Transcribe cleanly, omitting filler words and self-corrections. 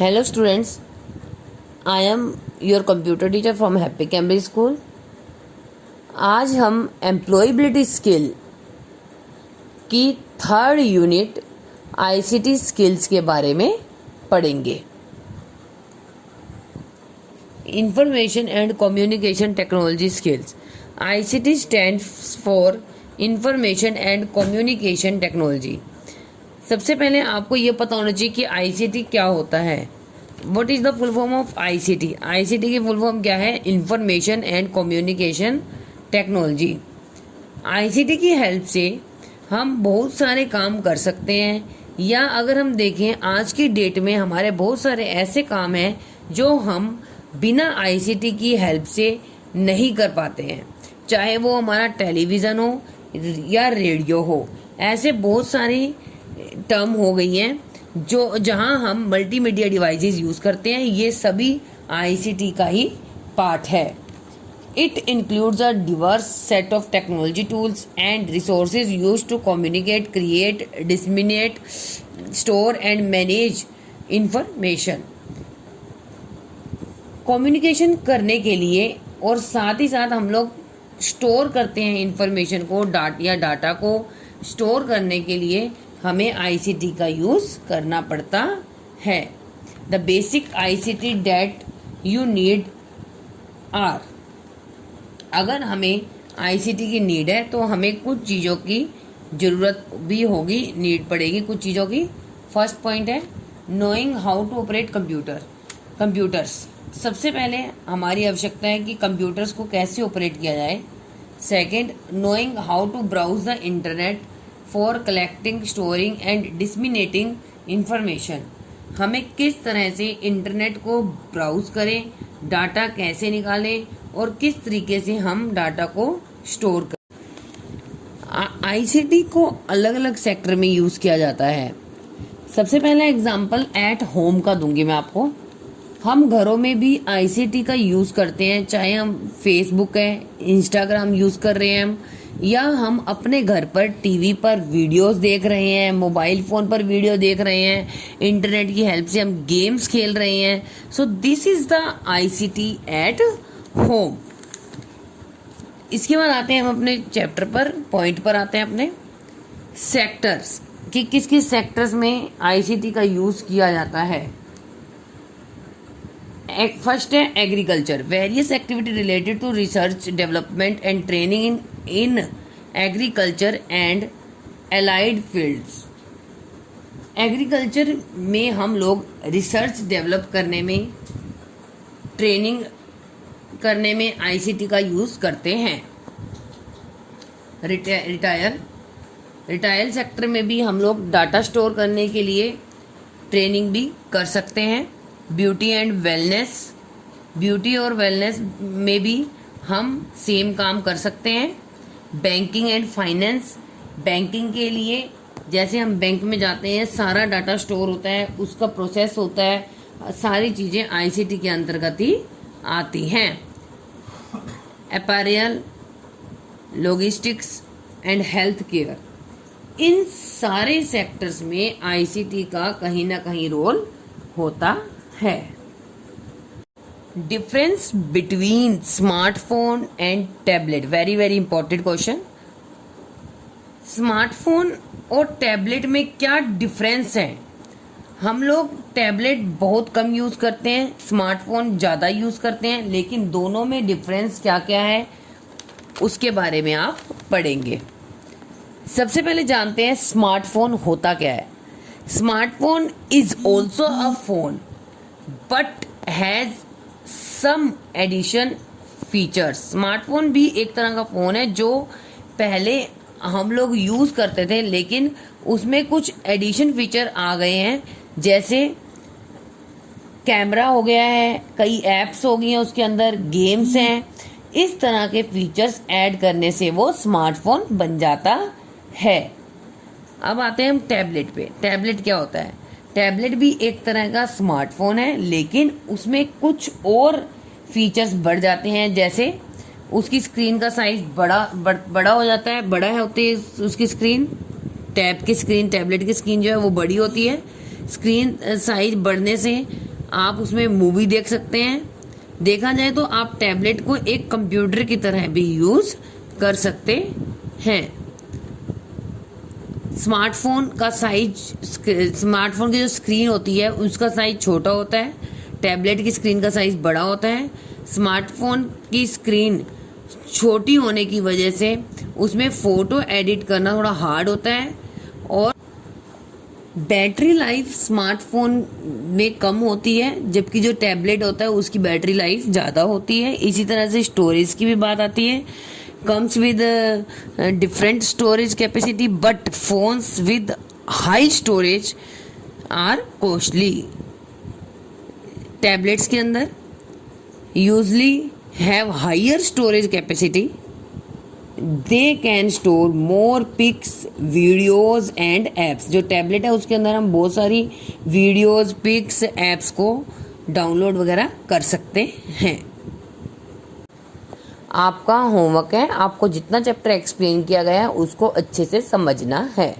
Hello students, I am your computer teacher from Happy Cambridge School। आज हम employability skill की third unit ICT skills के बारे में पढ़ेंगे। Information and communication technology skills. ICT stands for information and communication technology. सबसे पहले आपको ये पता होना चाहिए कि आईसीटी क्या होता है। What is the full form of ICT? ICT की फुल फॉर्म क्या है? Information and communication technology. ICT की हेल्प से हम बहुत सारे काम कर सकते हैं, या अगर हम देखें आज की डेट में हमारे बहुत सारे ऐसे काम हैं जो हम बिना आईसीटी की हेल्प से नहीं कर पाते हैं, चाहे वो हमारा टेलीविज़न हो या रेडियो हो। ऐसे बहुत सारी टर्म हो गई हैं जो जहां हम मल्टीमीडिया डिवाइसेस यूज़ करते हैं, ये सभी आईसीटी का ही पार्ट है। It includes a diverse set of technology tools and resources used to communicate, create, disseminate, store and manage information. Communication करने के लिए और साथ ही साथ हम लोग स्टोर करते हैं इंफॉर्मेशन को, डाटा को स्टोर करने के लिए हमें आईसीटी का यूज़ करना पड़ता है। The basic ICT that you need are. अगर हमें आईसीटी की नीड है तो हमें कुछ चीज़ों की ज़रूरत भी होगी, नीड पड़ेगी कुछ चीज़ों की। फर्स्ट पॉइंट है knowing how to operate computers. सबसे पहले हमारी आवश्यकता है कि कंप्यूटर्स को कैसे ऑपरेट किया जाए। Second, knowing how to browse the internet for collecting, storing and disseminating information. हमें किस तरह से इंटरनेट को ब्राउज करें, डाटा कैसे निकालें और किस तरीके से हम डाटा को स्टोर करें। आईसीटी को अलग अलग सेक्टर में यूज़ किया जाता है। सबसे पहला एग्जांपल एट होम का दूंगी मैं आपको। हम घरों में भी आईसीटी का यूज़ करते हैं, चाहे हम फेसबुक है, इंस्टाग्राम यूज़ कर रहे हैं हम, या हम अपने घर पर टीवी पर वीडियोस देख रहे हैं, मोबाइल फ़ोन पर वीडियो देख रहे हैं, इंटरनेट की हेल्प से हम गेम्स खेल रहे हैं। So this is the ICT at home. इसके बाद आते हैं हम अपने चैप्टर पर, पॉइंट पर आते हैं अपने सेक्टर्स कि किस किस सेक्टर्स में आईसीटी का यूज़ किया जाता है। फर्स्ट है agriculture. Various activity related to research, development and training in agriculture and allied fields. Agriculture में हम लोग रिसर्च डेवलप करने में, ट्रेनिंग करने में आईसीटी का यूज़ करते हैं। रिटेल सेक्टर में भी हम लोग डाटा स्टोर करने के लिए ट्रेनिंग भी कर सकते हैं। ब्यूटी एंड वेलनेस, ब्यूटी और वेलनेस में भी हम सेम काम कर सकते हैं। बैंकिंग एंड फाइनेंस, बैंकिंग के लिए जैसे हम बैंक में जाते हैं, सारा डाटा स्टोर होता है, उसका प्रोसेस होता है, सारी चीज़ें आईसीटी के अंतर्गत ही आती हैं। Apparel, logistics and health care, इन सारे सेक्टर्स में आईसीटी का कहीं ना कहीं रोल होता है। Difference between smartphone and tablet, very very important question. Smartphone और टैबलेट में क्या डिफरेंस है? हम लोग टैबलेट बहुत कम यूज़ करते हैं, स्मार्टफोन ज़्यादा यूज़ करते हैं, लेकिन दोनों में डिफरेंस क्या क्या है उसके बारे में आप पढ़ेंगे। सबसे पहले जानते हैं स्मार्टफोन होता क्या है। Smartphone is also a phone but has some addition features. Smartphone भी एक तरह का फ़ोन है जो पहले हम लोग यूज़ करते थे, लेकिन उसमें कुछ एडिशन फीचर आ गए हैं, जैसे कैमरा हो गया है, कई ऐप्स हो गई हैं उसके अंदर, गेम्स हैं। इस तरह के फीचर्स ऐड करने से वो स्मार्टफोन बन जाता है। अब आते हैं हम टैबलेट पे। टैबलेट क्या होता है? टैबलेट भी एक तरह का स्मार्टफोन है, लेकिन उसमें कुछ और फीचर्स बढ़ जाते हैं, जैसे उसकी स्क्रीन का साइज बड़ा हो जाता है, बड़ा है होती है उसकी स्क्रीन, टैबलेट की स्क्रीन जो है वो बड़ी होती है। स्क्रीन साइज बढ़ने से आप उसमें मूवी देख सकते हैं। देखा जाए तो आप टैबलेट को एक कंप्यूटर की तरह भी यूज कर सकते हैं। स्मार्टफोन की जो स्क्रीन होती है उसका साइज छोटा होता है, टैबलेट की स्क्रीन का साइज बड़ा होता है। स्मार्टफोन की स्क्रीन छोटी होने की वजह से उसमें फोटो एडिट करना थोड़ा हार्ड होता है और बैटरी लाइफ स्मार्टफोन में कम होती है, जबकि जो टैबलेट होता है उसकी बैटरी लाइफ ज़्यादा होती है। इसी तरह से स्टोरेज की भी बात आती है। comes with different storage capacity, but phones with high storage are costly. Tablets के अंदर usually have higher storage capacity. They can store more pics, videos and apps. जो टैबलेट है उसके अंदर हम बहुत सारी वीडियोस, पिक्स, एप्स को डाउनलोड वगैरह कर सकते हैं। आपका होमवर्क है, आपको जितना चैप्टर एक्सप्लेन किया गया है उसको अच्छे से समझना है।